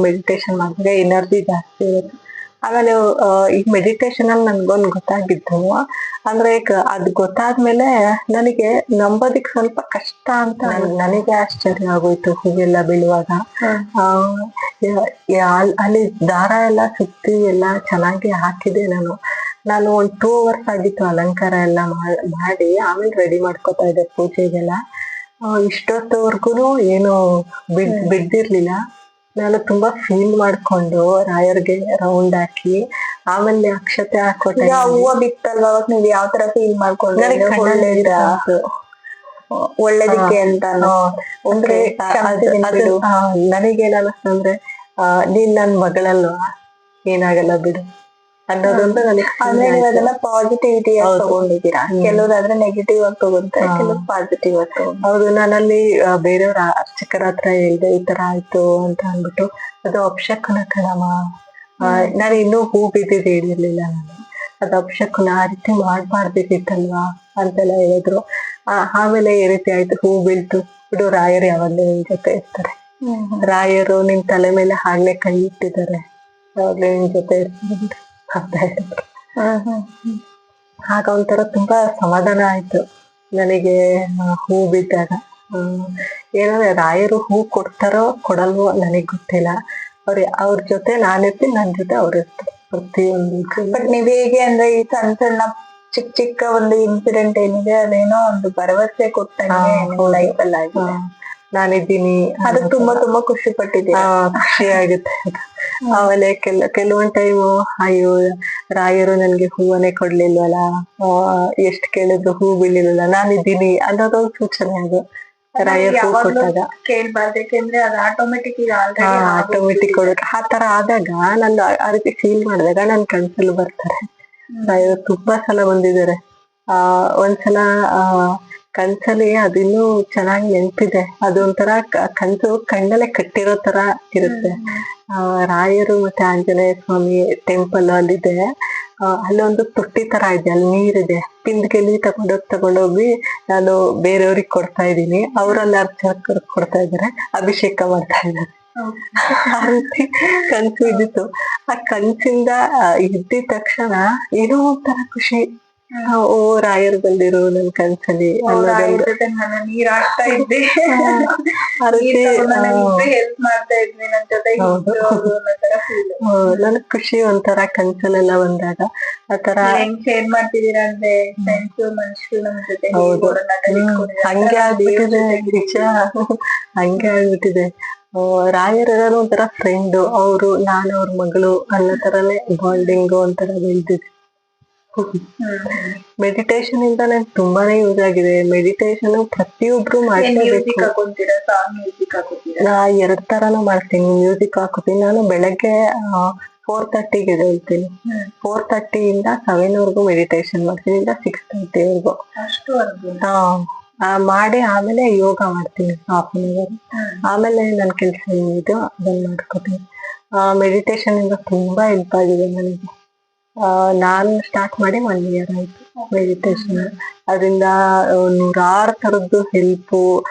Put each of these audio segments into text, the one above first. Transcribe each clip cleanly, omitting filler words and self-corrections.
Meditation ಮಾಡಿದಾಗ energy ಜಾಸ್ತಿ ಇರುತ್ತೆ. ಆಮೇಲೆ ಈ ಮೆಡಿಟೇಷನ್ ಅಲ್ಲಿ ನನ್ಗೊಂದು ಗೊತ್ತಾಗಿದ್ದು ಅಂದ್ರೆ ಅದ್ ಗೊತ್ತಾದ್ಮೇಲೆ ನನಗೆ ನಂಬೋದಿಕ್ ಸ್ವಲ್ಪ ಕಷ್ಟ ಅಂತ ನನಗೆ ಆಶ್ಚರ್ಯ ಆಗೋಯ್ತು. ಹೂವೆಲ್ಲ ಬೀಳುವಾಗ ಅಲ್ಲಿ ದಾರ ಎಲ್ಲ ಸುತ್ತಿ ಎಲ್ಲ ಚೆನ್ನಾಗಿ ಹಾಕಿದೆ. ನಾನು ಒಂದ್ 2 hours ಆಗಿತ್ತು ಅಲಂಕಾರ ಎಲ್ಲ ಮಾಡಿ ಆಮೇಲೆ ರೆಡಿ ಮಾಡ್ಕೊತಾ ಇದ್ದೆ ಪೂಜೆಗೆಲ್ಲ. ಇಷ್ಟೊತ್ತವರ್ಗುನು ಏನು ಬಿಡ್ದಿರ್ಲಿಲ್ಲ. ನಾನು ತುಂಬಾ ಫೀಲ್ ಮಾಡ್ಕೊಂಡು ರಾಯರ್ಗೆ ರೌಂಡ್ ಹಾಕಿ ಆಮೇಲೆ ಅಕ್ಷತೆ ಹಾಕೊಟ್ಟೆ. ಹೂವ ಬಿತ್ತಲ್ವಾ ಅವಾಗ ನೀವ್ ಯಾವ ತರ ಫೀಲ್ ಮಾಡ್ಕೊಂಡ್ರಿ? ಒಳ್ಳೇದಕ್ಕೆ ಅಂತ ಅಂದ್ರೆ ನನಗೇನ್ ಅನ್ನಿಸ್ತಂದ್ರೆ ನೀನ್ ನನ್ ಮಗಳಲ್ವಾ, ಏನಾಗಲ್ಲ ಬಿಡು ಅನ್ನೋದೊಂದು ನನಗೆ. ಅಂದ್ರೆ ನೀವು ಅದನ್ನ ಪಾಸಿಟಿವಿಟಿ ಆಗಿ ತಗೊಂಡಿದ್ದೀರಾ. ಕೆಲವ್ರಾದ್ರೆ ನೆಗೆಟಿವ್ ಆಗಿ ತಗೊಂತಾರೆ, ಕೆಲವ್ರು ಪಾಸಿಟಿವ್ ಆಗಿ ತಗೊಂಡ್. ಹೌದು, ನಾನಲ್ಲಿ ಬೇರೆಯವ್ರ ಅರ್ಚಕರ ಹತ್ರ ಹೇಳ್ದೆ ಈ ತರ ಆಯ್ತು ಅಂತ ಅಂದ್ಬಿಟ್ಟು. ಅದು ಅಪಶಕುನ ಕಣಮ್ಮ, ನಾನು ಇನ್ನೂ ಹೂ ಬಿದ್ದಿದ್ದು ಹೇಳಿರ್ಲಿಲ್ಲ. ನಾನು ಅದು ಅಪಶಕುನ, ಆ ರೀತಿ ಮಾಡ್ಬಾರ್ದಿತ್ತಲ್ವಾ ಅಂತೆಲ್ಲ ಹೇಳಿದ್ರು. ಆಮೇಲೆ ಈ ರೀತಿ ಆಯ್ತು, ಹೂ ಬೀಳ್ತು ಬಿಡು, ರಾಯರು ಯಾವಾಗ್ಲೂ ನಿನ್ ಜೊತೆ ಇರ್ತಾರೆ. ರಾಯರು ನಿನ್ ತಲೆ ಮೇಲೆ ಆಗ್ಲೇ ಕೈ ಇಟ್ಟಿದ್ದಾರೆ, ಯಾವಾಗ್ಲೂ ನಿನ್ ಜೊತೆ ಇರ್ತಾರೆ ಅಂತ ಹೇಳಿದ್ರು. ಆಗ ಒಂಥರ ತುಂಬಾ ಸಮಾಧಾನ ಆಯ್ತು ನನಗೆ ಹೂ ಬಿದ್ದಾಗ. ಏನಂದ್ರೆ ರಾಯರು ಹೂ ಕೊಡ್ತಾರೋ ಕೊಡಲ್ವೋ ನನಗ್ ಗೊತ್ತಿಲ್ಲ. ಅವ್ರ ಜೊತೆ ನಾನಿರ್ತೀನಿ, ನನ್ ಜೊತೆ ಅವ್ರು ಇರ್ತಾರೆ ಪ್ರತಿಯೊಂದು. ಬಟ್ ನೀವ್ ಹೇಗೆ ಅಂದ್ರೆ ಈ ಸಣ್ಣ ಸಣ್ಣ ಚಿಕ್ಕ ಚಿಕ್ಕ ಒಂದು ಇನ್ಸಿಡೆಂಟ್ ಏನಿದೆ ಅದೇನೋ ಒಂದು ಭರವಸೆ ಕೊಟ್ಟಂಗೆ ಲೈಫ್ ಅಲ್ಲಿ ಆಗಿದೆ. ನಾನಿದ್ದೀನಿ, ಅದು ತುಂಬಾ ತುಂಬಾ ಖುಷಿ ಪಟ್ಟಿದ್ದೀನಿ. ಖುಷಿ ಆಗುತ್ತೆ. ಆಮೇಲೆ ಕೆಲವೊಂದ್ ಟೈಮು ಅಯ್ಯೋ ರಾಯರು ನನ್ಗೆ ಹೂವನ್ನೇ ಕೊಡ್ಲಿಲ್ವಲ್ಲ, ಎಷ್ಟ್ ಕೇಳಿದ್ರು ಹೂ ಬೀಳಿಲ್ವಲ್ಲ, ನಾನಿದ್ದೀನಿ ಅನ್ನೋದೊಂದು ಸೂಚನೆ. ಅದು ರಾಯರ್ ಹೂ ಕೊಟ್ಟಾಗ ಕೇಳ್ಬಾರ್ದು, ಯಾಕೆಂದ್ರೆ ಅದು ಆಟೋಮೆಟಿಕ್ ಕೊಡೋಕೆ ಆ ತರ ಆದಾಗ ನಾನು ಆ ರೀತಿ ಫೀಲ್ ಮಾಡಿದಾಗ ನನ್ ಕನ್ಸಲ್ಲಿ ಬರ್ತಾರೆ. ರಾಯರು ತುಂಬಾ ಸಲ ಬಂದಿದ್ದಾರೆ. ಒಂದ್ಸಲ ಕನ್ಸಲ್ಲಿ ಅದಿನ್ನೂ ಚೆನ್ನಾಗಿ ನೆನ್ಪಿದೆ. ಅದೊಂಥರ ಕನ್ಸು ಕಣ್ಣಲ್ಲೇ ಕಟ್ಟಿರೋ ತರ ಇರುತ್ತೆ. ರಾಯರು ಮತ್ತೆ ಆಂಜನೇಯ ಸ್ವಾಮಿ ಟೆಂಪಲ್ ಅಲ್ಲಿದೆ. ಅಲ್ಲೊಂದು ತೊಟ್ಟಿ ತರ ಇದೆ, ಅಲ್ಲಿ ನೀರಿದೆ. ಪಿಂಡ್ಗೆಲಿ ತಗೊಂಡೋಗಿ ನಾನು ಬೇರೆಯವ್ರಿಗೆ ಕೊಡ್ತಾ ಇದ್ದೀನಿ, ಅವರಲ್ಲಿ ಅರ್ಚಕರು ಕೊಡ್ತಾ ಇದಾರೆ, ಅಭಿಷೇಕ ಮಾಡ್ತಾ ಇದ್ದಾರೆ. ಆ ರೀತಿ ಕನ್ಸು ಇದ್ದಿತ್ತು. ಆ ಕನ್ಸಿಂದ ಇದ್ದಿದ ತಕ್ಷಣ ಏನೋ ಒಂಥರ ಖುಷಿ. ಓ ರಾಯರು ಬಂದಿರು ನನ್ ಕನ್ಸಲ್ಲಿ ನೀರ್ ಹಾಕ್ತಾ ಇದ್ದೆ, ಹೆಲ್ಪ್ ಮಾಡ್ತಾ ಇದ್ವಿ ನನ್ ಜೊತೆ. ನನಗ್ ಖುಷಿ ಒಂಥರ ಕನ್ಸಲ್ಲೆಲ್ಲ ಬಂದಾಗ. ಆತರ ಹೆಂಗ್ ಶೇರ್ ಮಾಡ್ತಿದೀರಾ ಅಂದ್ರೆ ಫ್ರೆಂಡ್ಸ್ ಮನುಷ್ಯರು ನಮ್ ಜೊತೆ. ಹಂಗೆ ಆಗ್ಬಿಟ್ಟಿದೆ ನಿಜ, ಹಂಗೆ ಆಗ್ಬಿಟ್ಟಿದೆ. ರಾಯರೆಲ್ಲ ಒಂಥರ ಫ್ರೆಂಡ್, ಅವ್ರು ನಾನು ಅವ್ರ ಮಗಳು ಅನ್ನೋ ತರನೇ ಬಾಂಡಿಂಗ್ ಒಂಥರ ಬೆಳ್ದಿದೆ. ಮೆಡಿಟೇಷನ್ ಇಂದ ನನ್ಗೆ ತುಂಬಾನೇ ಯೂಸ್ ಆಗಿದೆ. ಮೆಡಿಟೇಷನ್ ಪ್ರತಿಯೊಬ್ರು ಮಾಡ್ಲೇಬೇಕು. ನಾ 2 ತರಾನು ಮಾಡ್ತೀನಿ. ಮ್ಯೂಸಿಕ್ ಹಾಕೋತೀನಿ. ನಾನು ಬೆಳಗ್ಗೆ 4:30ಗೆ ಎದ್ದೇಳ್ತೀನಿ. 4:30 ಇಂದ 7 ವರ್ಗು ಮೆಡಿಟೇಷನ್ ಮಾಡ್ತೀನಿ, ಇಂದ 6:30 ವರ್ಗು. ಮಾಡಿ ಆಮೇಲೆ ಯೋಗ ಮಾಡ್ತೀನಿ 1/2 hour. ಆಮೇಲೆ ನನ್ ಕೆಲ್ಸ ಏನಿದೆಯೋ ಅದನ್ನ ಮಾಡ್ಕೋತೀನಿ. ಮೆಡಿಟೇಷನ್ ಇಂದ ತುಂಬಾ ಹೆಲ್ಪ್ ಆಗಿದೆ ನನಗೆ. ನಾನ್ ಸ್ಟಾರ್ಟ್ ಮಾಡಿ 1 year ಆಯ್ತು ಮೆಡಿಟೇಷನ್. ಅದರಿಂದ 100 ತರದ್ದು ಹೆಲ್ಪ್,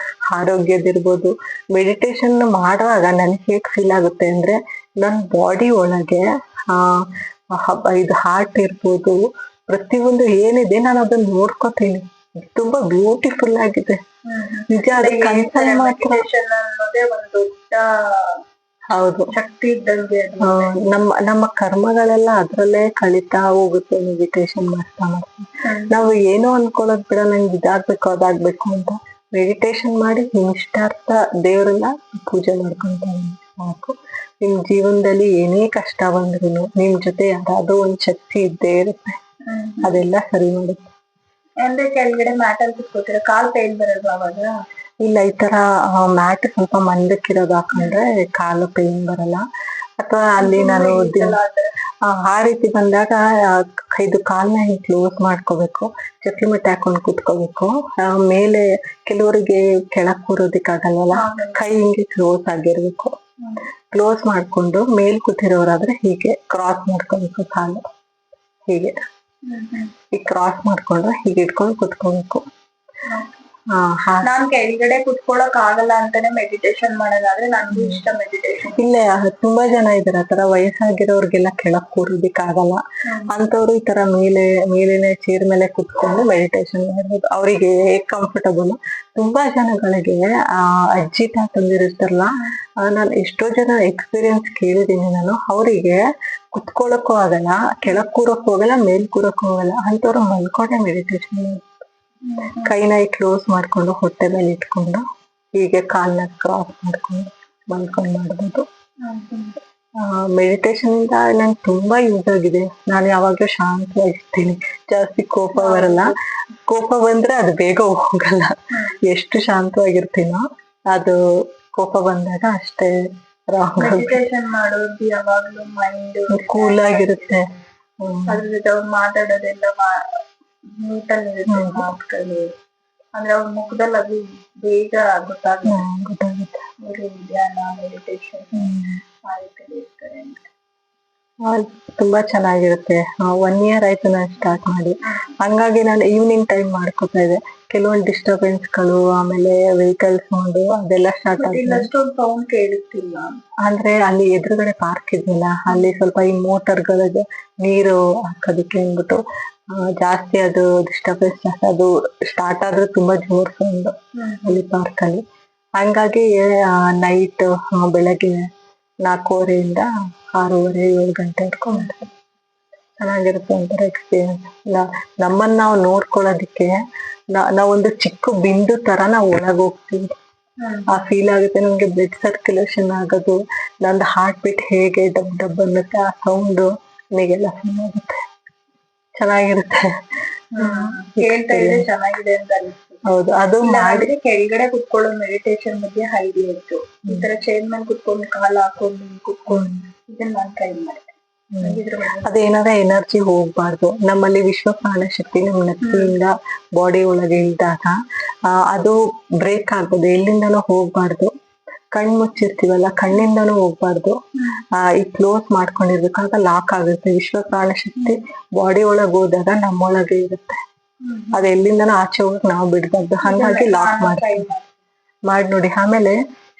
ಆರೋಗ್ಯದಿರ್ಬೋದು. ಮೆಡಿಟೇಷನ್ ಮಾಡುವಾಗ ನನ್ಗೆ ಹೇಗ್ ಫೀಲ್ ಆಗುತ್ತೆ ಅಂದ್ರೆ, ನನ್ ಬಾಡಿ ಒಳಗೆ ಇದು ಹಾರ್ಟ್ ಇರ್ಬೋದು, ಪ್ರತಿಯೊಂದು ಏನಿದೆ ನಾನು ಅದನ್ನ ನೋಡ್ಕೋತೀನಿ. ತುಂಬಾ ಬ್ಯೂಟಿಫುಲ್ ಆಗಿದೆ ನಿಜ. ಅದೇ ಕನ್ಸಲ್ಲಿ ಮಾತ್ರ. ಹೌದು, ಶಕ್ತಿ ಇದ್ದಂಗೆ. ನಮ್ಮ ಕರ್ಮಗಳೆಲ್ಲ ಅದ್ರಲ್ಲೇ ಕಳೀತಾ ಹೋಗುತ್ತೆ ಮೆಡಿಟೇಷನ್ ಮಾಡ್ತಾ ಮಾಡ್ತಾ. ನಾವು ಏನೋ ಅನ್ಕೊಳ್ಳೋದ್ ಬಿಡ, ನಂಗೆ ಇದಾಗ್ಬೇಕು ಅದಾಗ್ಬೇಕು ಅಂತ. ಮೆಡಿಟೇಷನ್ ಮಾಡಿ ನಿಷ್ಠಾರ್ಥ ದೇವ್ರನ್ನ ಪೂಜೆ ಮಾಡ್ಕೊಂತ ಸಾಕು. ನಿಮ್ ಜೀವನದಲ್ಲಿ ಏನೇ ಕಷ್ಟ ಬಂದ್ರು ನಿಮ್ ಜೊತೆ ಯಾವ್ದಾದ್ರು ಒಂದ್ ಶಕ್ತಿ ಇದ್ದೇ ಇರುತ್ತೆ, ಅದೆಲ್ಲ ಸರಿ ಮಾಡುತ್ತೆ. ಅಂದ್ರೆ ಕೆಳಗಡೆ ಮ್ಯಾಟ್ ಅಲ್ಲಿ ಕುತ್ಕೋತೀರ, ಕಾಲ್ ಪೇನ್ ಬರಲ್ವಾ ಅವಾಗ? ಇಲ್ಲ, ಈ ತರ ಮ್ಯಾಟ್ ಸ್ವಲ್ಪ ಮಂದಕ್ಕಿರೋದು ಹಾಕೊಂಡ್ರೆ ಕಾಲು ಪೇನ್ ಬರಲ್ಲ. ಅಥವಾ ಅಲ್ಲಿ ನಾನು ಆ ರೀತಿ ಬಂದಾಗ ಇದು ಕಾಲ್ನ ಹಿಂಗ್ ಕ್ಲೋಸ್ ಮಾಡ್ಕೋಬೇಕು, ಚಕ್ಲಿ ಮೆಟ್ಟೆ ಹಾಕೊಂಡ್ ಕೂತ್ಕೋಬೇಕು. ಮೇಲೆ ಕೆಲವರಿಗೆ ಕೆಳಗ್ ಕೂರೋದಿಕ್ಕಾಗಲ್ವಲ್ಲ, ಕೈ ಹಿಂಗೆ ಕ್ಲೋಸ್ ಆಗಿರ್ಬೇಕು. ಕ್ಲೋಸ್ ಮಾಡ್ಕೊಂಡು ಮೇಲ್ ಕೂತಿರೋರಾದ್ರೆ ಹೀಗೆ ಕ್ರಾಸ್ ಮಾಡ್ಕೋಬೇಕು ಕಾಲು, ಹೀಗೆ ಈಗ ಕ್ರಾಸ್ ಮಾಡ್ಕೊಂಡು ಹೀಗೆ ಇಟ್ಕೊಂಡು ಕುತ್ಕೋಬೇಕು. ನಾನ್ ಕೆಳಗಡೆ ಕುತ್ಕೊಳಕ್ ಆಗಲ್ಲ ಅಂತಾನೆ ಮೆಡಿಟೇಷನ್ ಮಾಡೋದಾದ್ರೆ ನನ್ಗೂ ಇಷ್ಟ ಮೆಡಿಟೇಷನ್. ಇಲ್ಲೇ ತುಂಬಾ ಜನ ಇದಾರೆ ಆತರ ವಯಸ್ಸಾಗಿರೋರ್ಗೆಲ್ಲ ಕೆಳಗ್ ಕೂರೋದಿಕ್ ಆಗಲ್ಲ ಅಂತವ್ರು ಈ ತರ ಮೇಲಿನ ಚೇರ್ ಮೇಲೆ ಕುತ್ಕೊಂಡು ಮೆಡಿಟೇಷನ್ ಮಾಡ್ಬೋದು, ಅವ್ರಿಗೆ ಹೇಗ್ ಕಂಫರ್ಟಬಲ್. ತುಂಬಾ ಜನಗಳಿಗೆ ಅಜ್ಜಿ ತಾತಂದಿರ್ತಾರಲ್ಲ, ನಾನು ಎಷ್ಟೋ ಜನ ಎಕ್ಸ್ಪೀರಿಯನ್ಸ್ ಕೇಳಿದೀನಿ ನಾನು. ಅವರಿಗೆ ಕುತ್ಕೊಳಕ್ಕೂ ಆಗಲ್ಲ, ಕೆಳಗ್ ಕೂರಕ್ಕೂ ಹೋಗಲ್ಲ, ಮೇಲ್ ಕೂರಕ್ಕೂ ಹೋಗಲ್ಲ. ಅಂತವ್ರು ಮಲ್ಕೊಂಡೆ ಮೆಡಿಟೇಷನ್, ಕೈನ ಕ್ಲೋಸ್ ಮಾಡ್ಕೊಂಡು ಹೊಟ್ಟೆ ಮೇಲೆ ಇಟ್ಕೊಂಡು ಹೀಗೆ ಕಾಲ್ನ ಕ್ರಾಸ್ ಮಾಡ್ಕೊಂಡು ಮಲ್ಕೊಂಡ್ ಮಾಡ್ಬೋದು. ಮೆಡಿಟೇಷನ್ ಇಂದ ನಂಗೆ ತುಂಬಾ ಯೂಸ್ ಆಗಿದೆ. ನಾನು ಯಾವಾಗ್ಲೂ ಶಾಂತವಾಗಿರ್ತೀನಿ, ಜಾಸ್ತಿ ಕೋಪ ಬರಲ್ಲ. ಕೋಪ ಬಂದ್ರೆ ಅದು ಬೇಗ ಹೋಗಲ್ಲ. ಎಷ್ಟು ಶಾಂತವಾಗಿರ್ತೀನೋ ಅದು ಕೋಪ ಬಂದಾಗ ಅಷ್ಟೇ ಮೆಡಿಟೇಷನ್ ಮಾಡೋದು ಯಾವಾಗ್ಲೂ ಮೈಂಡ್ ಕೂಲ್ ಆಗಿರುತ್ತೆ. ಅದ್ರ ಜೊತೆ ಮಾತಾಡೋದೆಲ್ಲ ನೀಟಲ್ಲಿರುತ್ತೆ ಮಾತುಗಳು, ಅಂದ್ರೆ ಅವ್ರ ಮುಖದಲ್ಲಿ ಅದು ಬೇಗ ಗೊತ್ತಾಗುತ್ತೆ ಧ್ಯಾನ ಮೆಡಿಟೇಷನ್ ಇರ್ತಾರೆ ಅಂತ. ತುಂಬಾ ಚೆನ್ನಾಗಿರುತ್ತೆ. 1 year ಆಯ್ತು ನಾನು ಸ್ಟಾರ್ಟ್ ಮಾಡಿ. ಹಂಗಾಗಿ ನಾನು ಈವ್ನಿಂಗ್ ಟೈಮ್ ಮಾಡ್ಕೊತಾ ಇದ್ದೆ. ಕೆಲವೊಂದು ಡಿಸ್ಟರ್ಬೆನ್ಸ್ ಗಳು, ಆಮೇಲೆ ವೆಹಿಕಲ್ ಸೌಂಡ್ ಅದೆಲ್ಲ ಸ್ಟಾರ್ಟ್ ಆಗಿದೆ. ಸೌಂಡ್ ಕೇಳುತ್ತಿಲ್ಲ ಅಂದ್ರೆ ಅಲ್ಲಿ ಎದುರುಗಡೆ ಪಾರ್ಕ್ ಇದೆಯಲ್ಲ, ಅಲ್ಲಿ ಸ್ವಲ್ಪ ಈ ಮೋಟರ್ಗಳಿಗೆ ನೀರು ಹಾಕೋದಕ್ಕೆ ಅಂದ್ಬಿಟ್ಟು ಜಾಸ್ತಿ ಅದು ಡಿಸ್ಟರ್ಬೆನ್ಸ್ ಜಾಸ್ತಿ. ಅದು ಸ್ಟಾರ್ಟ್ ಆದ್ರೆ ತುಂಬಾ ಜೋರ್ ಸೌಂಡ್ ಅಲ್ಲಿ ಪಾರ್ಕ್ ಅಲ್ಲಿ. ಹಂಗಾಗಿ ನೈಟ್ ಬೆಳಗ್ಗೆ 4:30 6:30 7 ಗಂಟೆವರೆಗೂ ಚೆನ್ನಾಗಿರುತ್ತೆ ಒಂಥರ ಎಕ್ಸ್ಪೀರಿಯನ್ಸ್. ನಮ್ಮನ್ನ ನಾವು ನೋಡ್ಕೊಳ್ಳೋದಿಕ್ಕೆ ನಾವೊಂದು ಚಿಕ್ಕ ಬಿಂದು ತರ ನಾವು ಒಳಗ್ ಹೋಗ್ತೀವಿ. ಆ ಫೀಲ್ ಆಗುತ್ತೆ ನಮ್ಗೆ. ಬ್ಲಡ್ ಸರ್ಕ್ಯುಲೇಷನ್ ಆಗೋದು, ನಂದು ಹಾರ್ಟ್ ಬೀಟ್ ಹೇಗೆ ಡಬ್ ಡಬ್ ಅನ್ನುತ್ತೆ, ಆ ಸೌಂಡ್ ನನಗೆಲ್ಲ ಫೀಲ್ ಆಗುತ್ತೆ. ಚೆನ್ನಾಗಿರುತ್ತೆ. ಕೇಳ್ತಾ ಇದ್ರೆ ಚೆನ್ನಾಗಿದೆ ಅಂತ ಅನಿಸ್ತದೆ. ಹೌದು, ಅದು ಮಾಡಿ ಕೆಳಗಡೆ ಕುತ್ಕೊಳ್ಳೋ ಮೆಡಿಟೇಷನ್ ಬಗ್ಗೆ ಐಡಿಯಾ ಇತ್ತು. ಈ ತರ ಚೇರ್ ಮೇಲೆ ಕುತ್ಕೊಂಡು ಕಾಲ್ ಹಾಕೊಂಡು ಕುತ್ಕೊಂಡು ಇದನ್ನ ನಾನ್ ಟ್ರೈ ಮಾಡಿದೆ. ಅದೇನಾದ್ರೆ ಎನರ್ಜಿ ಹೋಗ್ಬಾರ್ದು. ನಮ್ಮಲ್ಲಿ ವಿಶ್ವ ಪ್ರಾಣ ಶಕ್ತಿ ನಮ್ ನೆತ್ತಿಯಿಂದ ಬಾಡಿ ಒಳಗೆ ಇದ್ದಾಗ ಅದು ಬ್ರೇಕ್ ಆಗ್ಬೋದು, ಎಲ್ಲಿಂದನೂ ಹೋಗ್ಬಾರ್ದು. ಕಣ್ ಮುಚ್ಚಿರ್ತೀವಲ್ಲ, ಕಣ್ಣಿಂದನೂ ಹೋಗ್ಬಾರ್ದು. ಈ ಕ್ಲೋಸ್ ಮಾಡ್ಕೊಂಡಿರ್ಬೇಕಾಗ ಲಾಕ್ ಆಗುತ್ತೆ. ವಿಶ್ವ ಪ್ರಾಣ ಶಕ್ತಿ ಬಾಡಿ ಒಳಗ್ ಹೋದಾಗ ನಮ್ಮೊಳಗೆ ಇರುತ್ತೆ, ಅದ್ ಎಲ್ಲಿಂದನೂ ಆಚೆ ಹೋಗಕ್ ನಾವು ಬಿಡ್ಬಾರ್ದು. ಹಂಗಾಗಿ ಲಾಕ್ ಮಾಡಿ ನೋಡಿ. ಆಮೇಲೆ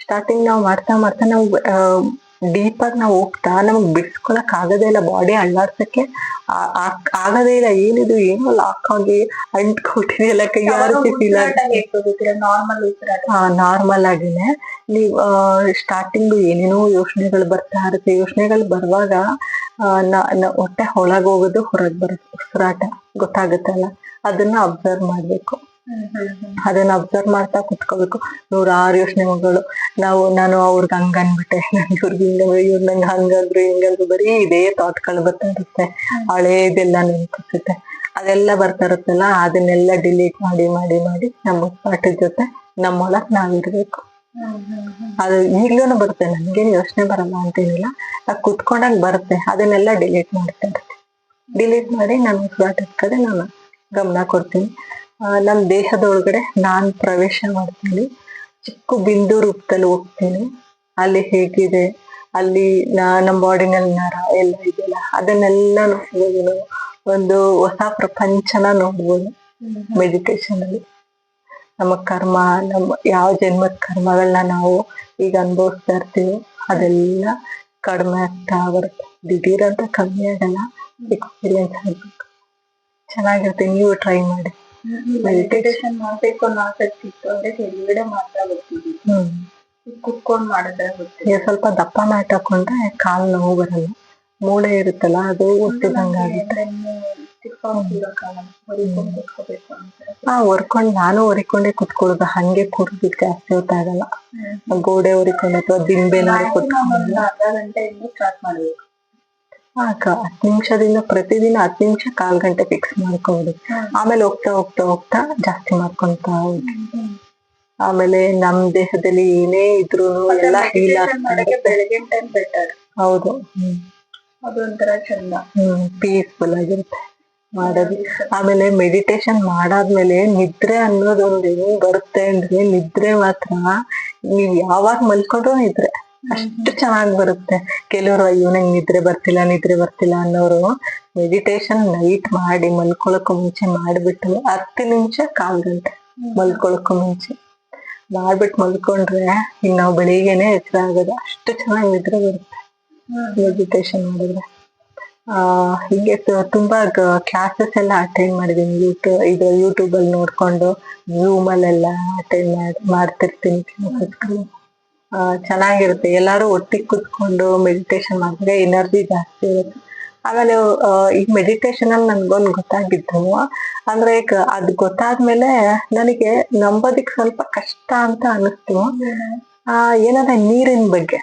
ಸ್ಟಾರ್ಟಿಂಗ್ ನಾವು ಮಾಡ್ತಾ ನಾವು ಡೀಪ್ ಆಗಿ ನಾವು ಹೋಗ್ತಾ ನಮಗ್ ಬಿಡ್ಸ್ಕೊಳಕ್ ಆಗದೇ ಇಲ್ಲ. ಬಾಡಿ ಅಳ್ಳಾಡ್ಸಕ್ಕೆ ಆಗದೇ ಇಲ್ಲ. ಏನಿದು ಏನೋ ಲಾಕ್ ಆಗಿ ಅಂಟ್ಕೊಟ್ಟಿದೆಯಲ್ಲ ಕೈ, ಫೀಲ್ ಆಗುತ್ತೆ. ನಾರ್ಮಲ್ ಆಗಿನೇ ನೀವು ಸ್ಟಾರ್ಟಿಂಗ್ ಏನೇನೋ ಯೋಚನೆಗಳು ಬರ್ತಾ ಇರುತ್ತೆ. ಯೋಚನೆಗಳು ಬರುವಾಗ ಹೊಟ್ಟೆ ಒಳಗ್ ಹೋಗೋದು ಹೊರಗ್ ಬರುತ್ತೆ, ಉಸಿರಾಟ ಗೊತ್ತಾಗುತ್ತಲ್ಲ, ಅದನ್ನ ಅಬ್ಸರ್ವ್ ಮಾಡ್ಬೇಕು. ಅದನ್ನ ಅಬ್ಸರ್ವ್ ಮಾಡ್ತಾ ಕುತ್ಕೋಬೇಕು. 100 ಯೋಚನೆಗಳು. ನಾನು ಅವ್ರಿಗೆ ಹಂಗ ಅನ್ಬಿಟ್ಟೆ, ಇವ್ರಿಗೆ ಇವ್ರು ನಂಗೆ ಹಂಗಂದ್ರು ಹಿಂಗಂದ್ರು, ಬರೀ ಇದೇ ಥಾಟ್ಗಳು ಬರ್ತಾ ಇರುತ್ತೆ. ಹಳೇದೆಲ್ಲ ನೆನ್ಪಿಸುತ್ತೆ. ಅದೆಲ್ಲ ಬರ್ತಾ ಇರುತ್ತಲ್ಲ, ಅದನ್ನೆಲ್ಲ ಡಿಲೀಟ್ ಮಾಡಿ ಮಾಡಿ ಮಾಡಿ ನಮ್ಮ ಪಾಠದ ಜೊತೆ ನಮ್ಮೊಳಗ್ ನಾವಿರ್ಬೇಕು. ಅದು ಈಗ್ಲೂನು ಬರುತ್ತೆ, ನನ್ಗೇನು ಯೋಚನೆ ಬರಲ್ಲ ಅಂತೇನಿಲ್ಲ. ಕುತ್ಕೊಂಡಾಗ ಬರುತ್ತೆ, ಅದನ್ನೆಲ್ಲ ಡಿಲೀಟ್ ಮಾಡ್ತಾ ಇರ್ತೀನಿ. ಡಿಲೀಟ್ ಮಾಡಿ ನಾನು ಉಸಿರಾಟದ ಕಡೆ ನಾನು ಗಮನ ಕೊಡ್ತೀನಿ. ನಮ್ ದೇಹದ ಒಳಗಡೆ ನಾನ್ ಪ್ರವೇಶ ಮಾಡ್ತೀನಿ. ಚಿಕ್ಕ ಬಿಂದು ರೂಪದಲ್ಲಿ ಹೋಗ್ತೀನಿ. ಅಲ್ಲಿ ಹೇಗಿದೆ, ಅಲ್ಲಿ ನಮ್ ಬಾಡಿನಲ್ಲಿ ನರ ಎಲ್ಲ ಇದೆಯಲ್ಲ, ಅದನ್ನೆಲ್ಲ ನೋಡ್ಬೋದು. ಒಂದು ಹೊಸ ಪ್ರಪಂಚನ ನೋಡ್ಬೋದು ಮೆಡಿಟೇಷನ್ ಅಲ್ಲಿ. ನಮ್ಮ ಕರ್ಮ, ನಮ್ಮ ಯಾವ ಜನ್ಮದ ಕರ್ಮಗಳನ್ನ ನಾವು ಈಗ ಅನುಭವಿಸ್ತಾ ಇರ್ತೀವಿ, ಅದೆಲ್ಲ ಕಡಿಮೆ ಆಗ್ತಾ ಬರುತ್ತೆ. ದಿಢೀರ್ ಅಂತ ಕಮ್ಮಿ ಆಗಲ್ಲ, ಎಕ್ಸ್ಪೀರಿಯನ್ಸ್ ಆಗ್ಬೇಕು. ಚೆನ್ನಾಗಿರುತ್ತೆ. ನೀವು ಟ್ರೈ ಮಾಡಿ. ಮೆಡಿಟೇಷನ್ ಮಾಡ್ಬೇಕು ಅನ್ನೋ ಆಸಕ್ತಿ ಇತ್ತು, ಅಂದ್ರೆ ಕೆಳಗಡೆ ಮಾತ್ರ ಗೊತ್ತಿದ್ವಿ, ಕುತ್ಕೊಂಡ್ ಮಾಡಿದ್ರೆ ಗೊತ್ತಿದೆ. ಸ್ವಲ್ಪ ದಪ್ಪ ಮ್ಯಾಟ್ ಹಾಕೊಂಡ್ರೆ ಕಾಲ್ ನೋವು ಬರಲ್ಲ. ಮೂಳೆ ಇರುತ್ತಲ್ಲ, ಅದು ಒತ್ತಿದಂಗ ಆಗುತ್ತೆ. ಹೊರ್ಕೊಂಡ್ ನಾನು ಹೊರಿಕೊಂಡೆ ಕುತ್ಕೊಳ್ಳೋದು, ಹಂಗೆ ಕೂರ್ಬಿಟ್ಟು ಜಾಸ್ತಿ ಹೊತ್ತಾಗಲ್ಲ. ಗೋಡೆ ಹೊರಿಕೊಂಡು ಅಥವಾ ದಿಂಬೆನಾರು ಕುತ್ಕೊಂಡು ಅರ್ಧ ಗಂಟೆಯಿಂದ ಸ್ಟಾರ್ಟ್ ಮಾಡ್ಬೇಕು. 10 ನಿಮಿಷದಿಂದ ಪ್ರತಿದಿನ 10 ನಿಮಿಷ 1/4 ಗಂಟೆ ಫಿಕ್ಸ್ ಮಾಡ್ಕೊಂಡು, ಆಮೇಲೆ ಹೋಗ್ತಾ ಹೋಗ್ತಾ ಹೋಗ್ತಾ ಜಾಸ್ತಿ ಮಾಡ್ಕೊಂತ ಹೋಗಿ. ಆಮೇಲೆ ನಮ್ ದೇಹದಲ್ಲಿ ಏನೇ ಇದ್ರು ಎಲ್ಲ ಹೀಲ್ ಆಗ್ತಾ. ಹೌದು, ಅದೊಂಥರ ಚಂದ. ಪೀಸ್ಫುಲ್ ಆಗಿರುತ್ತೆ ಮಾಡೋದು. ಆಮೇಲೆ ಮೆಡಿಟೇಷನ್ ಮಾಡಾದ್ಮೇಲೆ ನಿದ್ರೆ ಅನ್ನೋದೊಂದು ಹೆಂಗ್ ಬರುತ್ತೆ ಅಂದ್ರೆ, ನಿದ್ರೆ ಮಾತ್ರ ನೀವ್ ಯಾವಾಗ ಮಲ್ಕೊಂಡ್ರು ನಿದ್ರೆ ಅಷ್ಟು ಚೆನ್ನಾಗ್ ಬರುತ್ತೆ. ಕೆಲವರು ಅಯ್ಯೋ ನಂಗೆ ನಿದ್ರೆ ಬರ್ತಿಲ್ಲ ಅನ್ನೋರು ಮೆಡಿಟೇಷನ್ ನೈಟ್ ಮಾಡಿ ಮಲ್ಕೊಳಕ್ಕೂ ಮುಂಚೆ ಮಾಡ್ಬಿಟ್ಟು 10 ನಿಮಿಷ 1/4 ಗಂಟೆ ಮಲ್ಕೊಳಕ್ಕೂ ಮುಂಚೆ ಮಾಡ್ಬಿಟ್ಟು ಮಲ್ಕೊಂಡ್ರೆ ಇನ್ನು ನಾವು ಬೆಳಿಗ್ಗೆನೆ ಎಚ್ಚರ ಆಗೋದು, ಅಷ್ಟು ಚೆನ್ನಾಗಿ ನಿದ್ರೆ ಬರುತ್ತೆ ಮೆಡಿಟೇಷನ್ ಮಾಡಿದ್ರೆ. ಹೀಗೆ ತುಂಬಾ ಕ್ಲಾಸಸ್ ಎಲ್ಲ ಅಟೆಂಡ್ ಮಾಡಿದೀನಿ. ಯೂಟ್ಯೂಬ್ ಅಲ್ಲಿ ನೋಡ್ಕೊಂಡು Zoom ಅಲ್ಲೆಲ್ಲ ಅಟೆಂಡ್ ಮಾಡ್ತಿರ್ತೀನಿ ಕ್ಲಾಸಸ್ಗಳು. ಚೆನ್ನಾಗಿರುತ್ತೆ. ಎಲ್ಲಾರು ಒಟ್ಟಿಗೆ ಕುತ್ಕೊಂಡು ಮೆಡಿಟೇಷನ್ ಮಾಡಿದ್ರೆ ಎನರ್ಜಿ ಜಾಸ್ತಿ ಇರುತ್ತೆ. ಆಮೇಲೆ ಈ ಮೆಡಿಟೇಷನ್ ಅಲ್ಲಿ ನನ್ಗೊಂದು ಗೊತ್ತಾಗಿದ್ದು ಅಂದ್ರೆ ಈಗ ಅದ್ ಗೊತ್ತಾದ್ಮೇಲೆ ನನಗೆ ನಂಬೋದಿಕ್ ಸ್ವಲ್ಪ ಕಷ್ಟ ಅಂತ ಅನಿಸ್ತು. ಏನಂದ್ರೆ ನೀರಿನ ಬಗ್ಗೆ.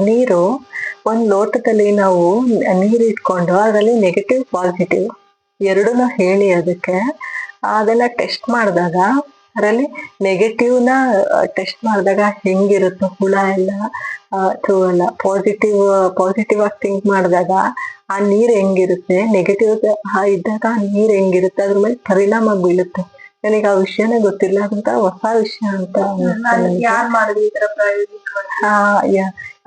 ನೀರು ಒಂದ್ ಲೋಟದಲ್ಲಿ ನಾವು ನೀರ್ ಇಟ್ಕೊಂಡು ಅದ್ರಲ್ಲಿ ನೆಗೆಟಿವ್ ಪಾಸಿಟಿವ್ ಎರಡೂನು ಹೇಳಿ ಅದಕ್ಕೆ ಅದನ್ನ ಟೆಸ್ಟ್ ಮಾಡಿದಾಗ ಅದರಲ್ಲಿ ನೆಗೆಟಿವ್ ನ ಟೆಸ್ಟ್ ಮಾಡಿದಾಗ ಹೆಂಗಿರುತ್ತೆ ಹುಳ ಎಲ್ಲ ಅಲ್ಲ ಪಾಸಿಟಿವ್ ಆಗಿ ಥಿಂಕ್ ಮಾಡಿದಾಗ ಆ ನೀರ್ ಹೆಂಗಿರುತ್ತೆ, ನೆಗೆಟಿವ್ ಇದ್ದಾಗ ಆ ನೀರ್ ಹೆಂಗಿರುತ್ತೆ ಅದ್ರ ಮೇಲೆ ಪರಿಣಾಮ ಬೀಳುತ್ತೆ. ನನಗೆ ಆ ವಿಷಯನೇ ಗೊತ್ತಿಲ್ಲ, ಅದಂತ ಹೊಸ ವಿಷಯ ಅಂತ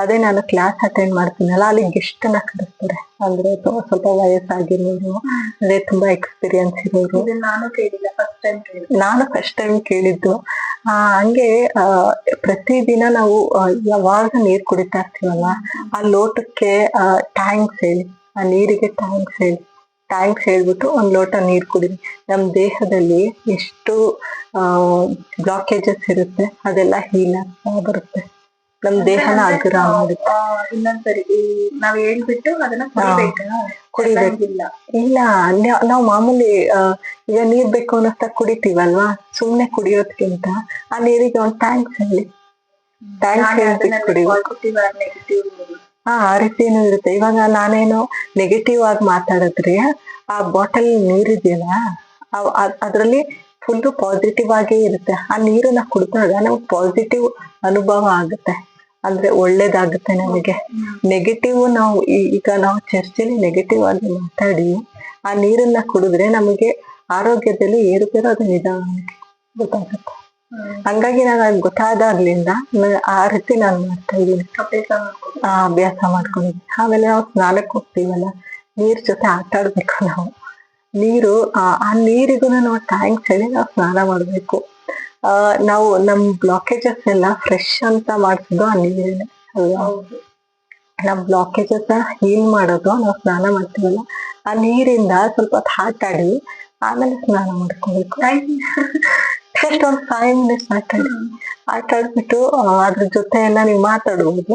ಅದೇ ನಾನು ಕ್ಲಾಸ್ ಅಟೆಂಡ್ ಮಾಡ್ತೀನಲ್ಲ, ಅಲ್ಲಿ ಗೆಸ್ಟ್ ನ ಕರೆಸ್ತಾರೆ. ಅಂದ್ರೆ ಸ್ವಲ್ಪ ವಯಸ್ಸಾಗಿರೋರು, ಅಂದ್ರೆ ತುಂಬಾ ಎಕ್ಸ್ಪೀರಿಯನ್ಸ್ ಇರೋರು. ನಾನು ಫಸ್ಟ್ ಟೈಮ್ ಕೇಳಿದ್ದು. ಹಂಗೆ ಪ್ರತಿದಿನ ನಾವು ಯಾವಾಗ ನೀರ್ ಕುಡಿತಾ ಇರ್ತೀವಲ್ಲ ಆ ಲೋಟಕ್ಕೆ ಟ್ಯಾಂಕ್ಸ್ ಹೇಳಿ, ಆ ನೀರಿಗೆ ಟ್ಯಾಂಕ್ಸ್ ಹೇಳ್ಬಿಟ್ಟು ಒಂದ್ ಲೋಟ ನೀರ್ ಕುಡಿರಿ. ನಮ್ ದೇಹದಲ್ಲಿ ಎಷ್ಟು ಬ್ಲಾಕೇಜಸ್ ಇರುತ್ತೆ ಅದೆಲ್ಲ ಹೀಲ್ ಆಗ್ತಾ ಬರುತ್ತೆ, ನಮ್ ದೇಹನ ಅಗ್ರ ಮಾಡುತ್ತೆ. ಇನ್ನೊಂದ್ಸರಿ ನಾವ್ ಹೇಳ್ಬಿಟ್ಟು ಅದನ್ನ ಕುಡಿಬೇಕಿಲ್ಲ. ಇಲ್ಲ, ನಾವು ಮಾಮೂಲಿ ಈಗ ನೀರ್ ಬೇಕು ಅನ್ನೋಸ್ತಾ ಕುಡಿತೀವಲ್ವಾ, ಸುಮ್ನೆ ಕುಡಿಯೋದ್ಕಿಂತ ಆ ನೀರಿಗೆ ಒಂದ್ ಟ್ಯಾಂಕ್ಸ್ ಹೇಳಿ, ಟ್ಯಾಂಕ್ಸ್ ಹೇಳ್ಬಿಟ್ಟು ಕುಡಿಬೇಕು. ಆ ರೀತಿನೂ ಇರುತ್ತೆ. ಇವಾಗ ನಾನೇನು ನೆಗೆಟಿವ್ ಆಗಿ ಮಾತಾಡಿದ್ರೆ ಆ ಬಾಟಲ್ ನೀರಿದೆಯಲ್ಲ ಅದ್ರಲ್ಲಿ ಫುಲ್ ಪಾಸಿಟಿವ್ ಆಗೇ ಇರುತ್ತೆ. ಆ ನೀರನ್ನ ಕುಡಿದಾಗ ನಮ್ಗೆ ಪಾಸಿಟಿವ್ ಅನುಭವ ಆಗುತ್ತೆ, ಅಂದ್ರೆ ಒಳ್ಳೇದಾಗುತ್ತೆ ನಮಗೆ. ನೆಗೆಟಿವ್ ಈಗ ನಾವು ಚರ್ಚೆಲಿ ನೆಗೆಟಿವ್ ಆಗಿ ಮಾತಾಡಿ ಆ ನೀರನ್ನ ಕುಡಿದ್ರೆ ನಮಗೆ ಆರೋಗ್ಯದಲ್ಲಿ ಏರುಪೇರು ಅದು ನಿಧಾನಕ್ಕೆ ಗೊತ್ತಾಗುತ್ತೆ. ಹಂಗಾಗಿ ನಾನು ಗೊತ್ತಾದಾಗ್ಲಿಂದ ಆ ರೀತಿ ನಾನು ಮಾಡ್ತಾ ಇದ್ದೀನಿ, ಅಭ್ಯಾಸ ಮಾಡ್ಕೊಂಡಿದ್ದೀನಿ. ಆಮೇಲೆ ನಾವು ಸ್ನಾನಕ್ಕೆ ಹೋಗ್ತೀವಲ್ಲ, ನೀರ್ ಜೊತೆ ಆಟ ಆಡ್ಬೇಕು ನಾವು. ನೀರು ಆ ನೀರಿಗೂ ನಾವು ಟ್ಯಾಂಕ್ಸ್ ಹೇಳಿ ನಾವು ಸ್ನಾನ ಮಾಡ್ಬೇಕು. ನಾವು ನಮ್ ಬ್ಲಾಕೇಜಸ್ ಎಲ್ಲ ಫ್ರೆಶ್ ಅಂತ ಮಾಡ್ತಿದ್ದು ಆ ನೀರೇನೆ ಅಲ್ವಾ. ನಮ್ ಬ್ಲಾಕೇಜಸ್ ಹೀಲ್ ಮಾಡೋದು ನಾವು ಸ್ನಾನ ಮಾಡ್ತೀವಲ್ಲ ಆ ನೀರಿಂದ ಸ್ವಲ್ಪ ಆಟ ಆಡಿ ಆಮೇಲೆ ಸ್ನಾನ ಮಾಡ್ಕೋಬೇಕು. ಜಸ್ಟ್ ಒಂದು 5 minutes ಆಟ ಆಡ್ಬಿಟ್ಟು ಅದ್ರ ಜೊತೆ ಎಲ್ಲ ನೀವು ಮಾತಾಡ್ಬೋದು.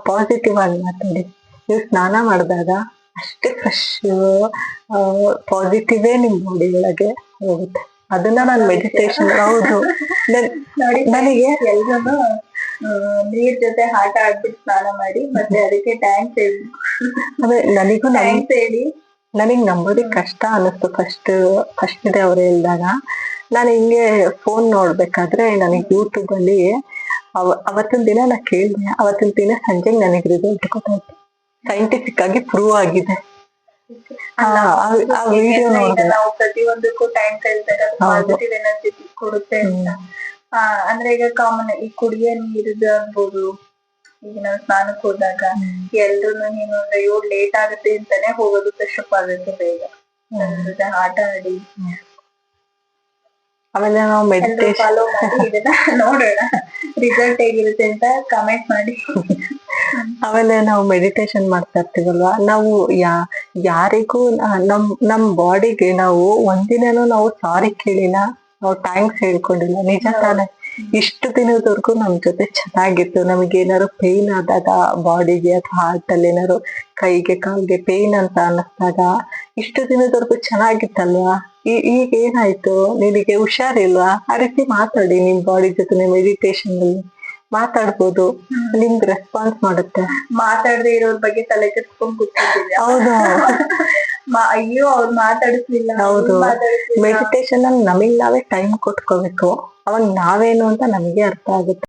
ಪಾಸಿಟಿವ್ ಆಗಿ ಮಾತಾಡಿ. ನೀವು ಸ್ನಾನ ಮಾಡಿದಾಗ ಅಷ್ಟೇ ಫ್ರೆಶ್ ಪಾಸಿಟಿವೇ ನಿಮ್ ಬಾಡಿ ಒಳಗೆ ಹೋಗುತ್ತೆ. ಅದನ್ನ ನಾನು ಮೆಡಿಟೇಷನ್ ಹೌದು ನನಗೆ ಎಲ್ರೂ ನೀರ್ ಜೊತೆ ಆಟ ಆಡ್ಬಿಟ್ಟು ಸ್ನಾನ ಮಾಡಿ ಮತ್ತೆ ಅದಕ್ಕೆ ಟ್ಯಾಂಕ್ಸ್ ಹೇಳಿ. ಅದೇ ನನಗ್ ನಂಬೋದಿಕ್ ಕಷ್ಟ ಅನ್ನಿಸ್ತು ಫಸ್ಟ್ ಡೇ ಅವ್ರು ಹೇಳಿದಾಗ. ನಾನು ಹಿಂಗೆ ಫೋನ್ ನೋಡ್ಬೇಕಾದ್ರೆ ನನಗೆ ಯೂಟ್ಯೂಬ್ ಅಲ್ಲಿ ಅವತ್ತಿನ ದಿನ ನಾ ಕೇಳಿದೆ, ಅವತ್ತಿನ ದಿನ ಸಂಜೆಗೆ ನನಗೆ ರಿಸಲ್ಟ್ ಗೊತ್ತಾಯ್ತು, ಸೈಂಟಿಫಿಕ್ ಆಗಿ ಪ್ರೂವ್ ಆಗಿದೆ. ಆ ವಿಡಿಯೋ ನೋಡಿದ್ರೆ ನಾವು ಪ್ರತಿಯೊಂದಕ್ಕೂ ಟ್ಯಾಂಕ್ಸ್ ಹೇಳ್ತಾರೆ, ಪಾಸಿಟಿವ್ ಎನರ್ಜಿ ಕೊಡುತ್ತೆ ಅಂತ. ಅಂದ್ರೆ ಈಗ ಕಾಮನ್ ಈ ಕುಡಿಯೋ ನೀರಿದ್ದು ಆಗ್ಬೋದು, ಈಗ ನಾವು ಸ್ನಾನಕ್ಕೆ ಹೋದಾಗ ಎಲ್ರು ಏನು ಅಂದ್ರೆ ಲೇಟ್ ಆಗುತ್ತೆ ಅಂತಾನೆ ಹೋಗೋದು, ಫ್ರೆಶ್ ಅಪ್ ಆಗುತ್ತೆ ಬೇಗ, ಆಟ ಆಡಿ. ಆಮೇಲೆ ನಾವು ಮೆಡಿಟೇಷನ್ ಫಾಲೋ ಮಾಡಿ ಇದನ್ನ ನೋಡೋಣ ರಿಸಲ್ಟ್ ಹೇಗಿರುತ್ತೆ ಅಂತ ಕಮೆಂಟ್ ಮಾಡಿ. ಆಮೇಲೆ ನಾವು ಮೆಡಿಟೇಷನ್ ಮಾಡ್ತಾ ಇರ್ತೀವಲ್ವಾ, ನಾವು ಯಾರಿಗೂ ನಮ್ ಬಾಡಿಗೆ ನಾವು ಒಂದಿನನೂ ನಾವು ಸಾರಿ ಕೇಳಿಲ್ಲ, ನಾವು ಟ್ಯಾಂಕ್ಸ್ ಹೇಳ್ಕೊಂಡಿಲ್ಲ. ನಿಜ ತಾನೆ? ಇಷ್ಟು ದಿನದವರೆಗೂ ನಮ್ ಜೊತೆ ಚೆನ್ನಾಗಿತ್ತು. ನಮಗೆ ಏನಾದ್ರು ಪೇನ್ ಆದಾಗ ಬಾಡಿಗೆ ಅಥವಾ ಹಾರ್ಟ್ ಅಲ್ಲಿ ಏನಾದ್ರು ಕೈಗೆ ಕಾಲ್ಗೆ ಪೇನ್ ಅಂತ ಅನ್ನಿಸ್ದಾಗ ಇಷ್ಟು ದಿನದವರೆಗೂ ಚೆನ್ನಾಗಿತ್ತಲ್ವಾ, ಈಗ ಏನಾಯ್ತು, ನಿನಗೆ ಹುಷಾರಿಲ್ವಾ, ಆ ರೀತಿ ಮಾತಾಡಿ ನಿಮ್ ಬಾಡಿ ಜೊತೆ ಮೆಡಿಟೇಷನ್ ಅಲ್ಲಿ ಮಾತಾಡ್ಬೋದು. ನಿಮ್ಗೆ ರೆಸ್ಪಾನ್ಸ್ ಮಾಡುತ್ತೆ. ಮಾತಾಡದೆ ಇರೋರ್ ಬಗ್ಗೆ ತಲೆ ಕೆಡ್ಸ್ಕೊಂಡ್ ಕೂತ್ಕೊತಿದ್ದೆ. ಹೌದು, ಅಯ್ಯೋ ಅವ್ರು ಮಾತಾಡಿಸ್ಲಿಲ್ಲ. ಹೌದು, ಮೆಡಿಟೇಷನ್ ಅಲ್ಲಿ ನಮಗ್ ನಾವೇ ಟೈಮ್ ಕೊಟ್ಕೋಬೇಕು. ಅವಾಗ ನಾವೇನು ಅಂತ ನಮಗೆ ಅರ್ಥ ಆಗುತ್ತೆ.